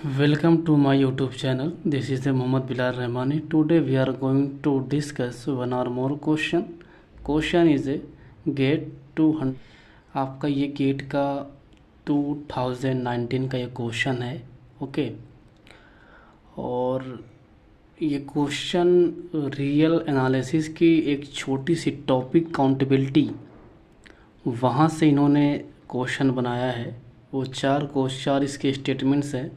Welcome to my YouTube channel. This is the Mohammad Bilal Rahmani. Today we are going to discuss one or more question. Question is a GATE 200. आपका ये gate का 2019 का ये question है. Okay. और ये question real analysis की एक छोटी सी टॉपिक काउंटेबिलिटी, वहाँ से इन्होंने क्वेश्चन बनाया है. वो चार इसके स्टेटमेंट्स हैं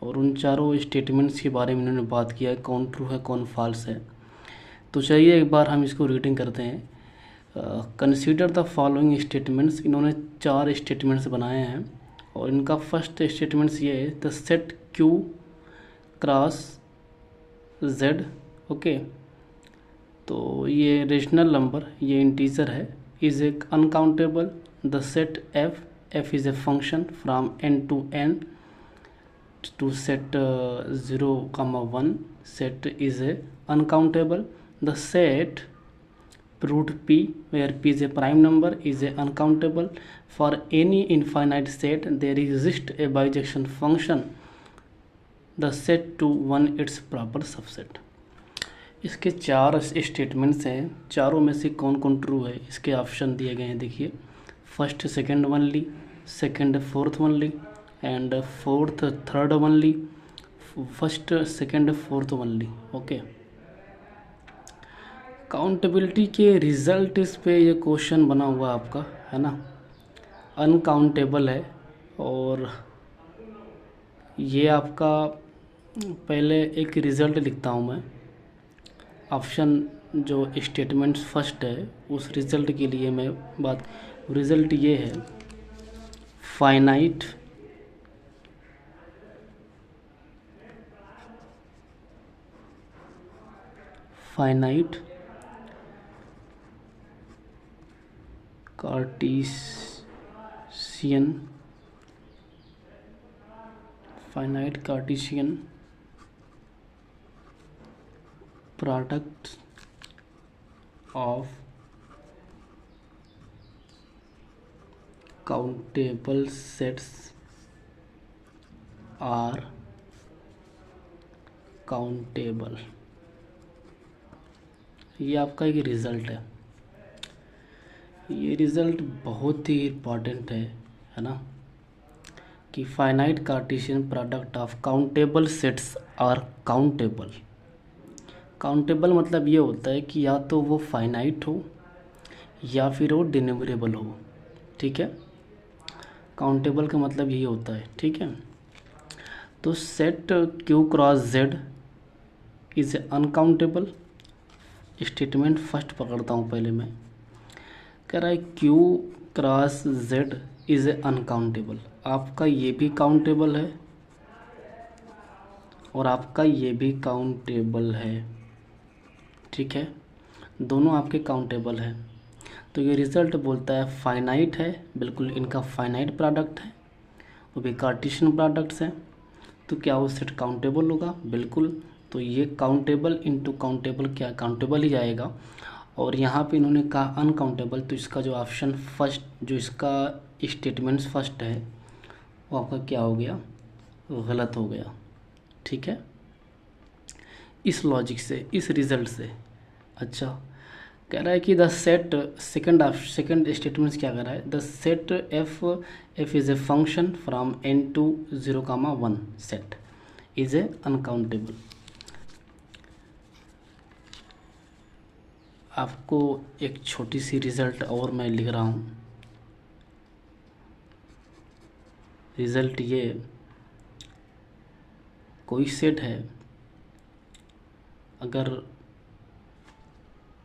और उन चारों स्टेटमेंट्स के बारे में इन्होंने बात किया है, कौन ट्रू है कौन फॉल्स है. तो चलिए एक बार हम इसको रीडिंग करते हैं. Consider the following statements. इन्होंने 4 स्टेटमेंट्स बनाए हैं और इनका फर्स्ट स्टेटमेंट्स ये है, the set Q cross Z. Okay. तो ये रेशनल नंबर, ये इंटीजर है, is a uncountable. The set F is a function from n to n. To set 0, 1 set is a uncountable. The set root p, where p is a prime number, is a uncountable. For any infinite set there exists a bijection function, the set to 1 its proper subset. इसके 4 statements हैं. चारों में से कौन कौन true है इसके option दिए गए हैं. देखिए, first second only, second fourth only, and fourth third only, first second fourth only. Okay. Accountability के रिजल्ट इस पे ये क्वेश्चन बना हुआ आपका है ना. अनकाउंटेबल है. और ये आपका पहले एक रिज़ल्ट लिखता हूँ मैं. ऑप्शन जो स्टेटमेंट्स फर्स्ट है उस रिज़ल्ट के लिए मैं बात. रिज़ल्ट ये है, finite Cartesian product of countable sets are countable. ये आपका एक रिज़ल्ट है. ये रिज़ल्ट बहुत ही इम्पॉर्टेंट है ना, कि finite Cartesian product of countable sets are countable. Countable मतलब ये होता है कि या तो वो फाइनाइट हो या फिर वो डिनोमिनेबल हो. ठीक है. काउंटेबल का मतलब यही होता है. ठीक है. तो set Q cross Z is uncountable. Statement first पकड़ता हूँ पहले मैं. कह रहा है Q cross Z is uncountable. आपका ये भी काउंटेबल है और आपका ये भी काउंटेबल है. ठीक है. दोनों आपके काउंटेबल है. तो ये रिज़ल्ट बोलता है फाइनाइट है. बिल्कुल इनका फाइनाइट प्रोडक्ट है, वो भी कार्टेशियन प्रोडक्ट्स हैं. तो क्या वो सेट काउंटेबल होगा? बिल्कुल. तो ये काउंटेबल इनटू काउंटेबल क्या काउंटेबल ही जाएगा. और यहाँ पे इन्होंने कहा अनकाउंटेबल, तो इसका जो ऑप्शन फर्स्ट, जो इसका स्टेटमेंट्स फर्स्ट है, वो आपका क्या हो गया? गलत हो गया. ठीक है. इस लॉजिक से, इस रिज़ल्ट से. अच्छा, कह रहा है कि द सेट सेकंड स्टेटमेंट्स क्या कर रहा है? The set F is a function from n to 0, 1 set is a uncountable. आपको एक छोटी सी रिज़ल्ट और मैं लिख रहा हूँ. रिज़ल्ट ये, कोई सेट है, अगर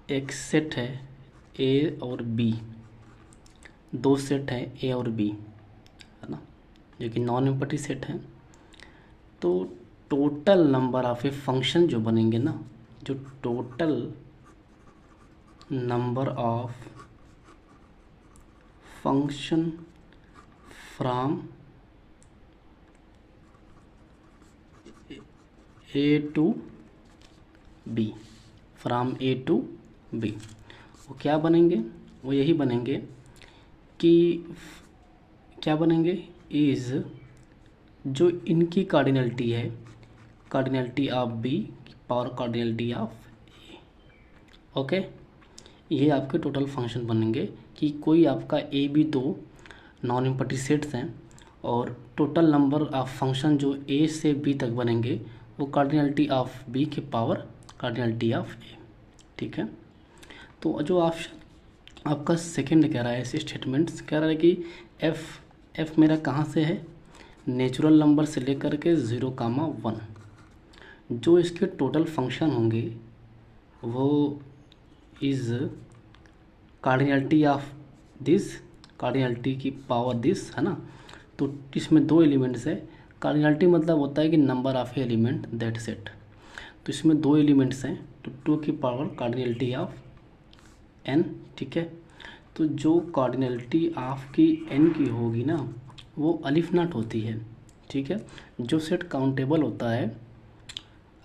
एक सेट है ए और बी, 2 सेट हैं ए और बी है ना, जो कि नॉन एम्पटी सेट है. तो total number of a function जो बनेंगे ना, जो total number of function from A to B, from A to B, वो क्या बनेंगे? वो यही बनेंगे कि क्या बनेंगे? इज़ जो इनकी कार्डिनलिटी है, cardinality of B power cardinality of A. Okay, ये आपके टोटल फंक्शन बनेंगे कि कोई आपका ए बी दो नॉन एम्पटी सेट्स हैं और टोटल नंबर ऑफ फंक्शन जो ए से बी तक बनेंगे वो कार्डिनलिटी ऑफ बी की पावर कार्डिनलिटी ऑफ ए। ठीक है, तो जो ऑप्शन आपका सेकंड कह रहा है, ऐसे स्टेटमेंट्स कह रहा है कि एफ मेरा कहाँ से है, नेचुरल नंबर से लेकर के 0,1, जो इसके टोटल फंक्शन होंगे वो is cardinality of this, cardinality की पावर दिस, है ना। तो इसमें दो एलिमेंट्स है, कार्डिनलिटी मतलब होता है कि number of element that set, तो इसमें दो एलिमेंट्स हैं, तो 2 की पावर कार्डिनलिटी ऑफ n। ठीक है, तो जो कार्डिनलिटी ऑफ की n की होगी ना वो अलिफ नॉट होती है। ठीक है, जो सेट काउंटेबल होता है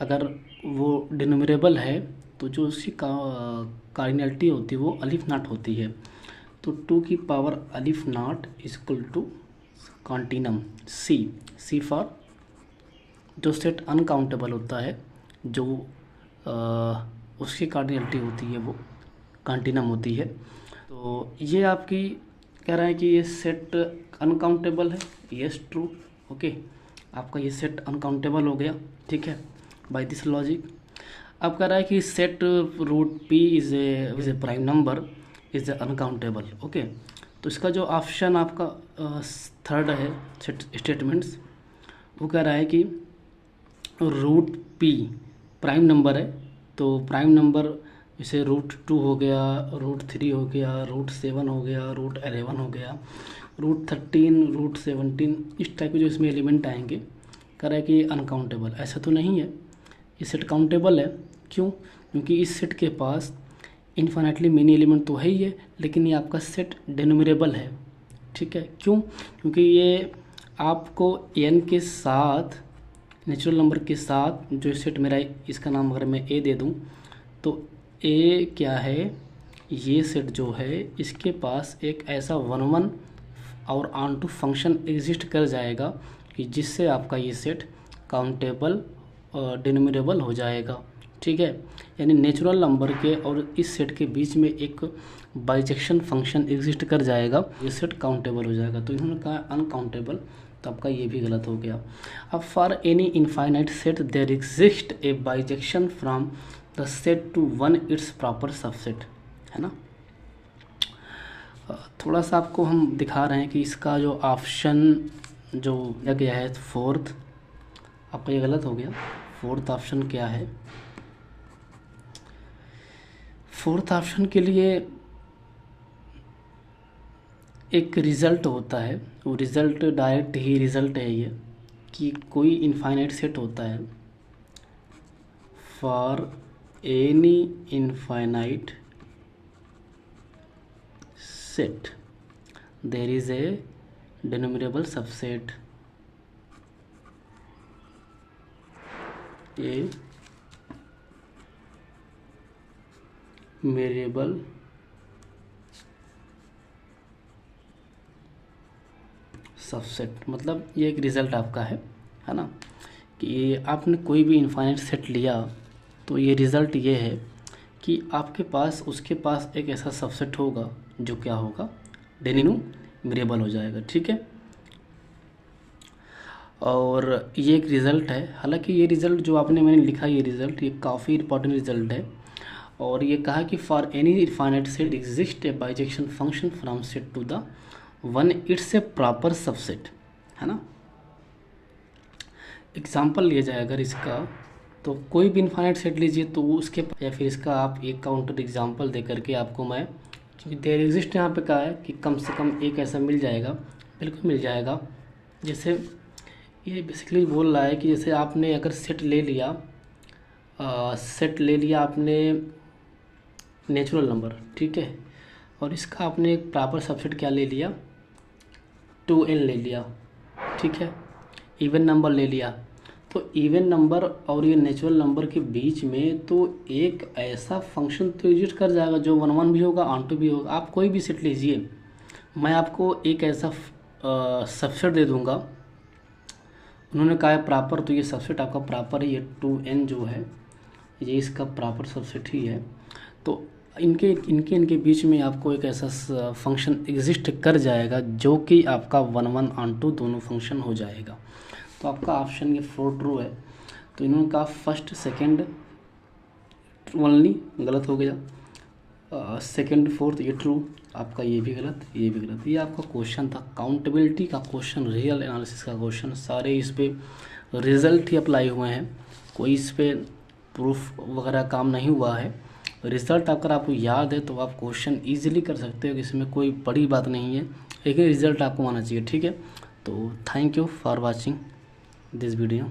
अगर वो डिनोमिनेबल है तो जो उसकी कार्डिनलिटी होती है वो अलिफ नॉट होती है। तो 2 की power aleph naught equal to continuum C for जो सेट अनकाउंटेबल होता है, जो उसकी कार्डिनलिटी होती है वो कॉन्टिनम होती है। तो ये आपकी कह रहा है कि ये सेट अनकाउंटेबल है, यस ट्रू। ओके, आपका ये सेट अनकाउंटेबल हो गया। ठीक है, बाय दिस लॉजिक अब कह रहा है कि set root P is a prime number is uncountable. Okay, तो इसका जो ऑप्शन आपका थर्ड है स्टेटमेंट्स, वो कह रहा है कि रूट पी प्राइम नंबर है, तो प्राइम नंबर जैसे रूट 2 हो गया, रूट 3 हो गया, रूट 7 हो गया, रूट 11 हो गया, रूट 13, रूट 17, इस टाइप के जो इसमें एलिमेंट आएंगे कह रहा है कि अनकाउंटेबल। ऐसा तो नहीं है, ये सेट काउंटेबल है। क्यों? क्योंकि इस सेट के पास इन्फिनिटली मेनी एलिमेंट तो है ही है, लेकिन ये आपका सेट डिनोमिनेबल है। ठीक है, क्यों? क्योंकि ये आपको n के साथ, नेचुरल नंबर के साथ जो सेट मेरा, इसका नाम अगर मैं a दे दूं तो a क्या है, ये सेट जो है इसके पास एक ऐसा 1 और ऑन टू फंक्शन एग्जिस्ट कर जाएगा कि जिससे आपका ये सेट काउंटेबल डिनोमिनेबल हो जाएगा। ठीक है, यानी नेचुरल नंबर के और इस सेट के बीच में एक बाइजेक्शन फंक्शन एग्जिस्ट कर जाएगा, ये सेट काउंटेबल हो जाएगा। तो इन्होंने कहा अनकाउंटेबल, तो आपका ये भी गलत हो गया। अब for any infinite set there exist a bijection from the set to one its proper subset, है ना। थोड़ा सा आपको हम दिखा रहे हैं कि इसका जो ऑप्शन जो दिया गया है फोर्थ, आपका ये गलत हो गया। फोर्थ ऑप्शन क्या है? फोर्थ ऑप्शन के लिए एक रिज़ल्ट होता है, वो रिज़ल्ट डायरेक्ट ही रिज़ल्ट है ये कि कोई इनफाइनाइट सेट होता है, for any infinite set there is a denumerable subset a variable subset. मतलब ये एक रिज़ल्ट आपका है ना, कि आपने कोई भी इनफाइनाइट सेट लिया तो ये रिज़ल्ट ये है कि आपके पास उसके पास एक ऐसा सबसेट होगा जो क्या होगा, डिनोमिनेबल हो जाएगा। ठीक है, और ये एक रिज़ल्ट है। हालांकि ये रिज़ल्ट जो आपने मैंने लिखा, ये रिज़ल्ट ये काफ़ी इंपॉर्टेंट रिज़ल्ट है। और ये कहा कि for any infinite set exist a bijection function from set to the one its a proper subset, है ना। एग्जाम्पल लिया जाए अगर इसका, तो कोई भी इनफाइनाइट सेट लीजिए तो वो उसके, या फिर इसका आप एक काउंटर एग्जाम्पल दे करके आपको मैं, क्योंकि देयर एग्जिस्ट यहाँ पे कहा है कि कम से कम एक ऐसा मिल जाएगा, बिल्कुल मिल जाएगा। जैसे ये बेसिकली बोल रहा है कि जैसे आपने अगर सेट ले लिया आपने नेचुरल नंबर, ठीक है, और इसका आपने एक प्रॉपर सबसेट क्या ले लिया, 2n ले लिया, ठीक है, इवन नंबर ले लिया। तो इवन नंबर और ये नेचुरल नंबर के बीच में तो एक ऐसा फंक्शन तो एग्जिस्ट कर जाएगा जो 1 भी होगा, ऑन टू भी होगा। आप कोई भी सेट लीजिए, मैं आपको एक ऐसा सबसेट दे दूंगा उन्होंने कहा है प्रॉपर, तो ये सबसेट आपका प्रॉपर है, ये 2n जो है ये इसका प्रॉपर सबसेट ही है। तो इनके इनके इनके बीच में आपको एक ऐसा फंक्शन एग्जिस्ट कर जाएगा जो कि आपका 1 ऑन 2 दोनों फंक्शन हो जाएगा। तो आपका ऑप्शन ये 4 ट्रू है। तो इन्होंने कहा फर्स्ट सेकंड ओनली, गलत हो गया। सेकंड फोर्थ ये ट्रू, आपका ये भी गलत, ये भी गलत। ये आपका क्वेश्चन था काउंटेबिलिटी का क्वेश्चन, रियल एनालिसिस का क्वेश्चन। सारे इस पे रिजल्ट ही अप्लाई हुए हैं, कोई इस पे प्रूफ वगैरह काम नहीं हुआ है। रिज़ल्ट अगर आपको याद है तो आप क्वेश्चन ईजिली कर सकते हो, इसमें कोई बड़ी बात नहीं है, लेकिन रिज़ल्ट आपको आना चाहिए। ठीक है, तो thank you for watching this video.